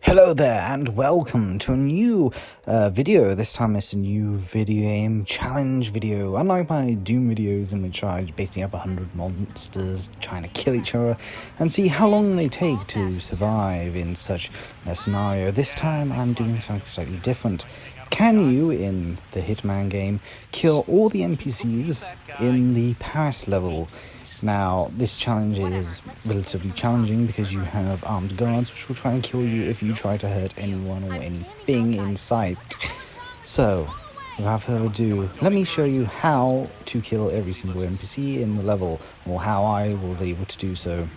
Hello there and welcome to a new video. This time it's a new video game challenge video. Unlike my Doom videos in which I basically have 100 monsters trying to kill each other and see how long they take to survive in such a scenario, this time I'm doing something slightly different. Can you, in the Hitman game, kill all the NPCs in the Paris level? Now, this challenge is relatively challenging because you have armed guards which will try and kill you if you try to hurt anyone or anything in sight. So, without further ado, let me show you how to kill every single NPC in the level, or how I was able to do so.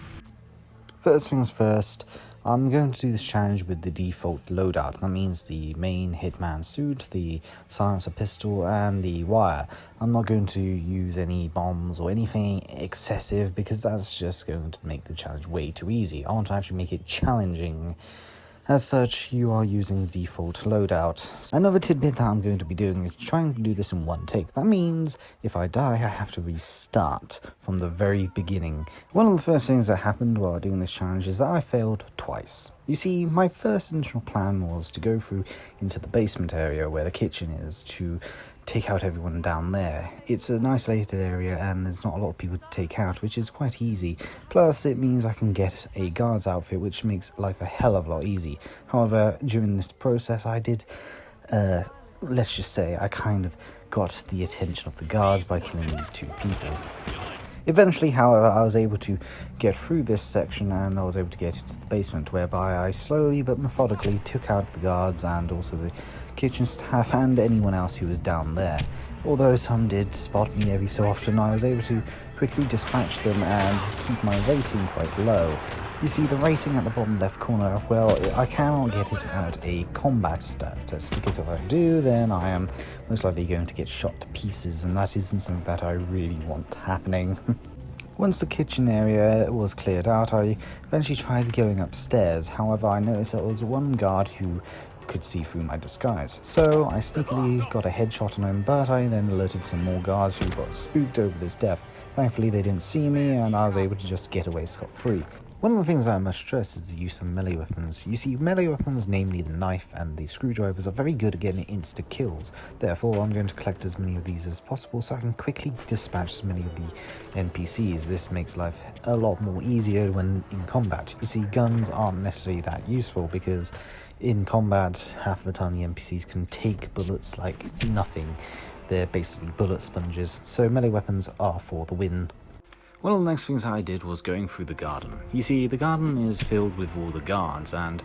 First things first, I'm going to do this challenge with the default loadout. That means the main Hitman suit, the silencer pistol, and the wire. I'm not going to use any bombs or anything excessive because that's just going to make the challenge way too easy. I want to actually make it challenging. As such, you are using default loadout. Another tidbit that I'm going to be doing is trying to do this in one take. That means if I die, I have to restart from the very beginning. One of the first things that happened while doing this challenge is that I failed twice. You see, my first initial plan was to go through into the basement area where the kitchen is to take out everyone down there. It's an isolated area and there's not a lot of people to take out, which is quite easy. Plus, it means I can get a guard's outfit, which makes life a hell of a lot easy. However, during this process, I did, let's just say, I kind of got the attention of the guards by killing these two people. Eventually, however, I was able to get through this section and I was able to get into the basement, whereby I slowly but methodically took out the guards and also the kitchen staff and anyone else who was down there. Although some did spot me every so often, I was able to quickly dispatch them and keep my rating quite low. You see, the rating at the bottom left corner, well, I cannot get it at a combat status, because if I do, then I am most likely going to get shot to pieces, and that isn't something that I really want happening. Once the kitchen area was cleared out, I eventually tried going upstairs. However, I noticed there was one guard who could see through my disguise. So I sneakily got a headshot on him, but I then alerted some more guards who got spooked over this death. Thankfully, they didn't see me, and I was able to just get away scot-free. One of the things that I must stress is the use of melee weapons. You see, melee weapons, namely the knife and the screwdrivers, are very good at getting insta kills. Therefore, I'm going to collect as many of these as possible so I can quickly dispatch as many of the NPCs. This makes life a lot more easier when in combat. You see, guns aren't necessarily that useful because in combat, half the time the NPCs can take bullets like nothing. They're basically bullet sponges, so melee weapons are for the win. One of the next things I did was going through the garden. You see, the garden is filled with all the guards, and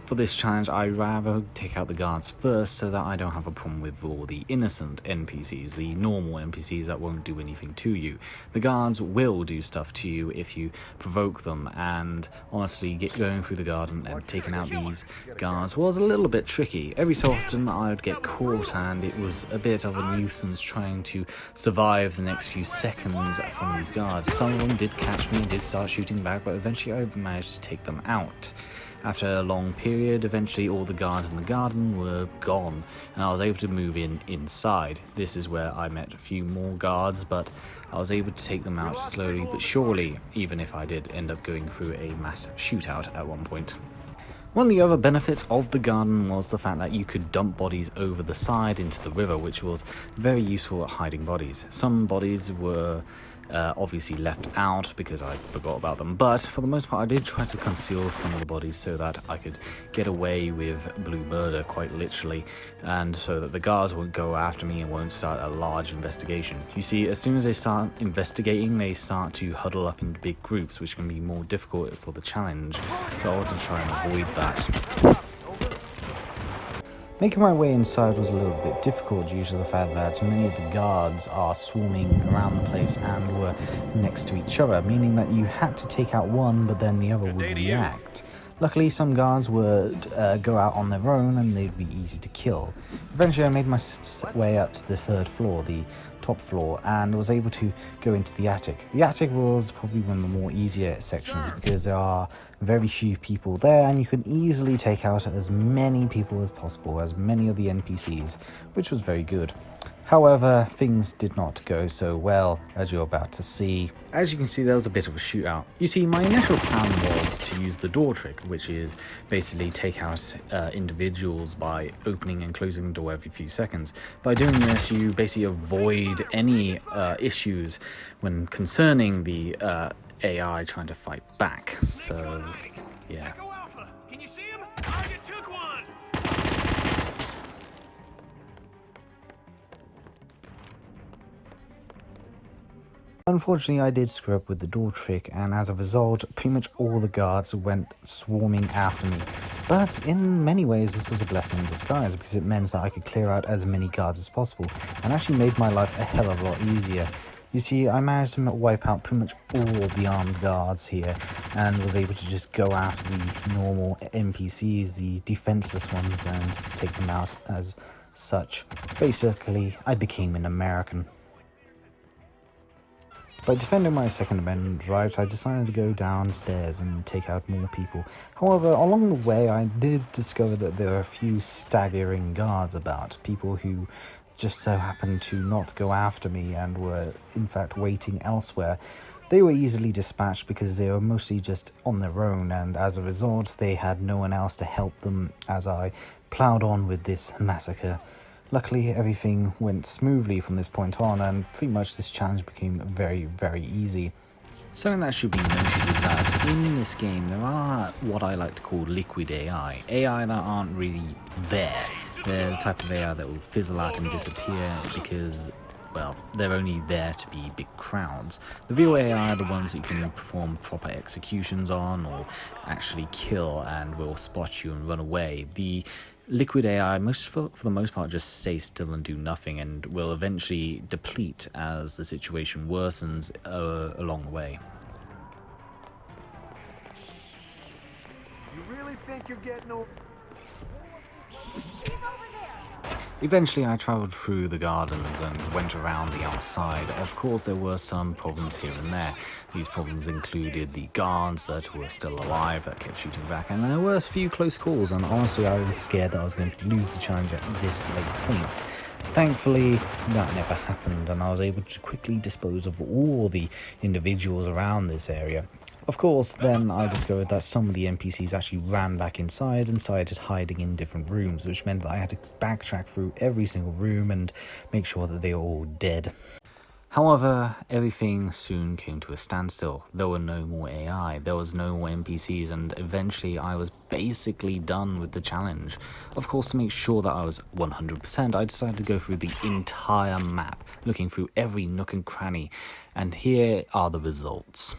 for this challenge I'd rather take out the guards first so that I don't have a problem with all the innocent NPCs, the normal NPCs that won't do anything to you. The guards will do stuff to you if you provoke them, and honestly, going through the garden and taking out these guards was a little bit tricky. Every so often I would get caught and it was a bit of a nuisance trying to survive the next few seconds from these guards. Some of them did catch me and did start shooting back, but eventually I managed to take them out. After a long period, eventually all the guards in the garden were gone, and I was able to move inside. This is where I met a few more guards, but I was able to take them out slowly but surely, even if I did end up going through a mass shootout at one point. One of the other benefits of the garden was the fact that you could dump bodies over the side into the river, which was very useful at hiding bodies. Some bodies were obviously left out because I forgot about them, but for the most part I did try to conceal some of the bodies so that I could get away with blue murder, quite literally, and so that the guards won't go after me and won't start a large investigation. You see, as soon as they start investigating, they start to huddle up in big groups, which can be more difficult for the challenge, so I want to try and avoid that. Making my way inside was a little bit difficult due to the fact that many of the guards are swarming around the place and were next to each other, meaning that you had to take out one but then the other would react. Luckily, some guards would go out on their own and they'd be easy to kill. Eventually I made my way up to the third floor, the top floor, and was able to go into the attic. The attic was probably one of the more easier sections because there are very few people there and you can easily take out as many people as possible, as many of the NPCs, which was very good. However, things did not go so well, as you're about to see. As you can see, there was a bit of a shootout. You see, my initial plan was to use the door trick, which is basically take out individuals by opening and closing the door every few seconds. By doing this, you basically avoid any issues when concerning the AI trying to fight back. So, yeah. Can you see him? Target took one. Unfortunately, I did screw up with the door trick, and as a result, pretty much all the guards went swarming after me. But in many ways, this was a blessing in disguise, because it meant that I could clear out as many guards as possible, and actually made my life a hell of a lot easier. You see, I managed to wipe out pretty much all the armed guards here, and was able to just go after the normal NPCs, the defenseless ones, and take them out as such. Basically, I became an American. By defending my Second Amendment rights, I decided to go downstairs and take out more people. However, along the way, I did discover that there are a few staggering guards about, people who just so happened to not go after me and were in fact waiting elsewhere. They were easily dispatched because they were mostly just on their own, and as a result, they had no one else to help them as I ploughed on with this massacre. Luckily, everything went smoothly from this point on, and pretty much this challenge became very, very easy. Something that should be noted is that in this game, there are what I like to call liquid AI. AI that aren't really there. They're the type of AI that will fizzle out and disappear because, well, they're only there to be big crowds. The real AI are the ones that you can perform proper executions on or actually kill and will spot you and run away. The liquid AI, for the most part, just stay still and do nothing and will eventually deplete as the situation worsens along the way. You really think you're getting over? Eventually, I travelled through the gardens and went around the outside. Of course, there were some problems here and there. These problems included the guards that were still alive that kept shooting back, and there were a few close calls, and honestly, I was scared that I was going to lose the challenge at this late point. Thankfully, that never happened, and I was able to quickly dispose of all the individuals around this area. Of course, then I discovered that some of the NPCs actually ran back inside and started hiding in different rooms, which meant that I had to backtrack through every single room and make sure that they were all dead. However, everything soon came to a standstill. There were no more AI, there was no more NPCs, and eventually I was basically done with the challenge. Of course, to make sure that I was 100%, I decided to go through the entire map, looking through every nook and cranny, and here are the results.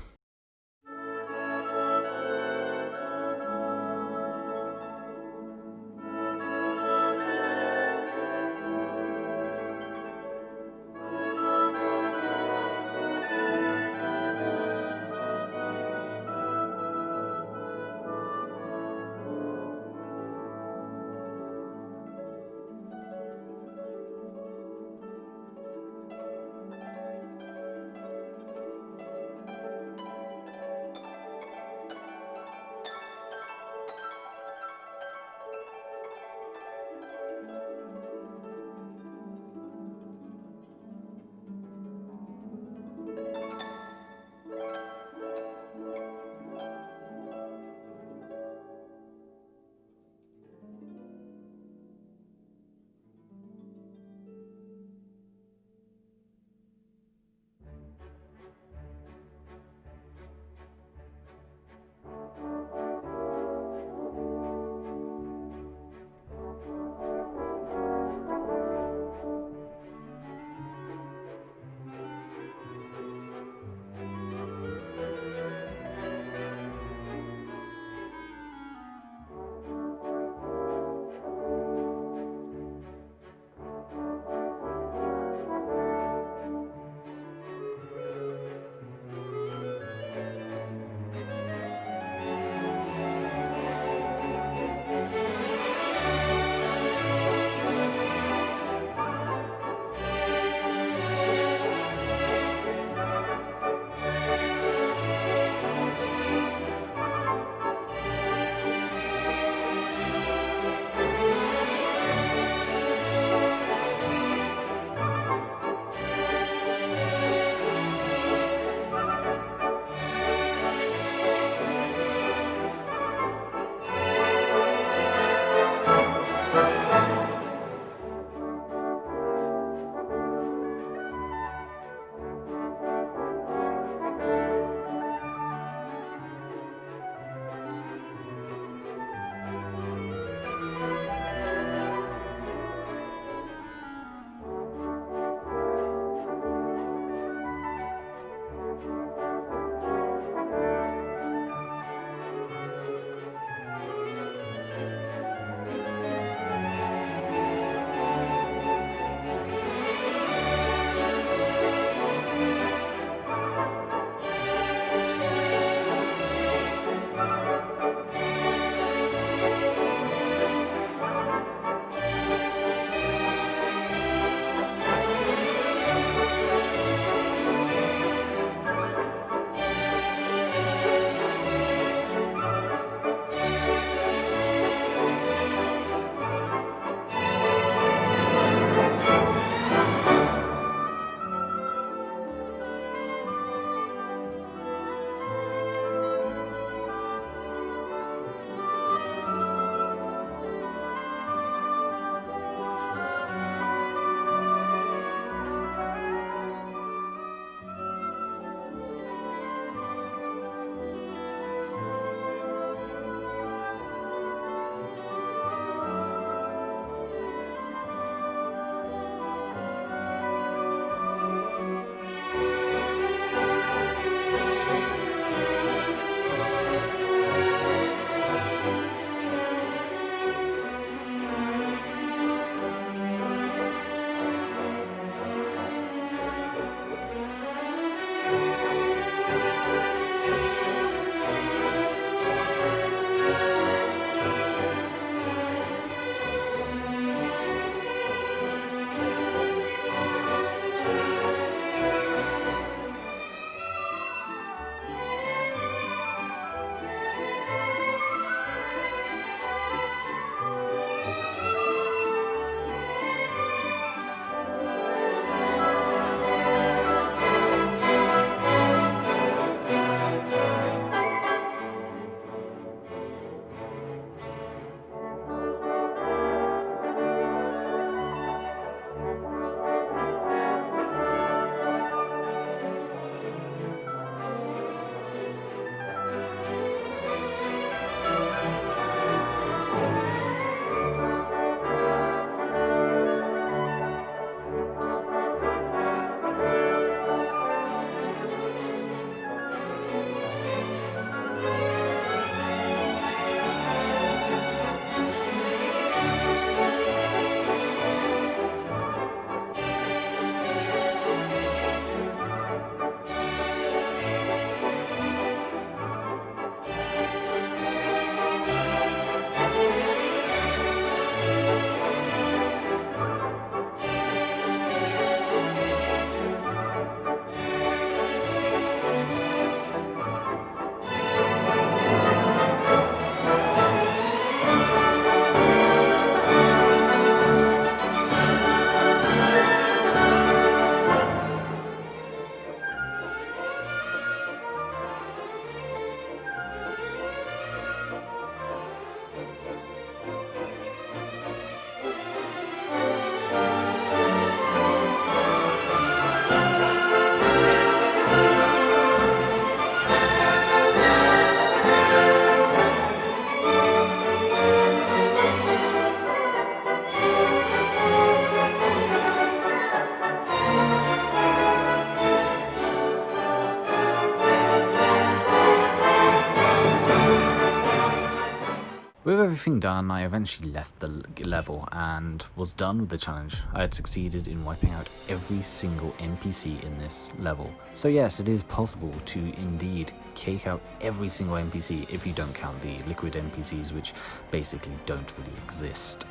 With everything done, I eventually left the level and was done with the challenge. I had succeeded in wiping out every single NPC in this level. So yes, it is possible to indeed cake out every single NPC if you don't count the liquid NPCs, which basically don't really exist.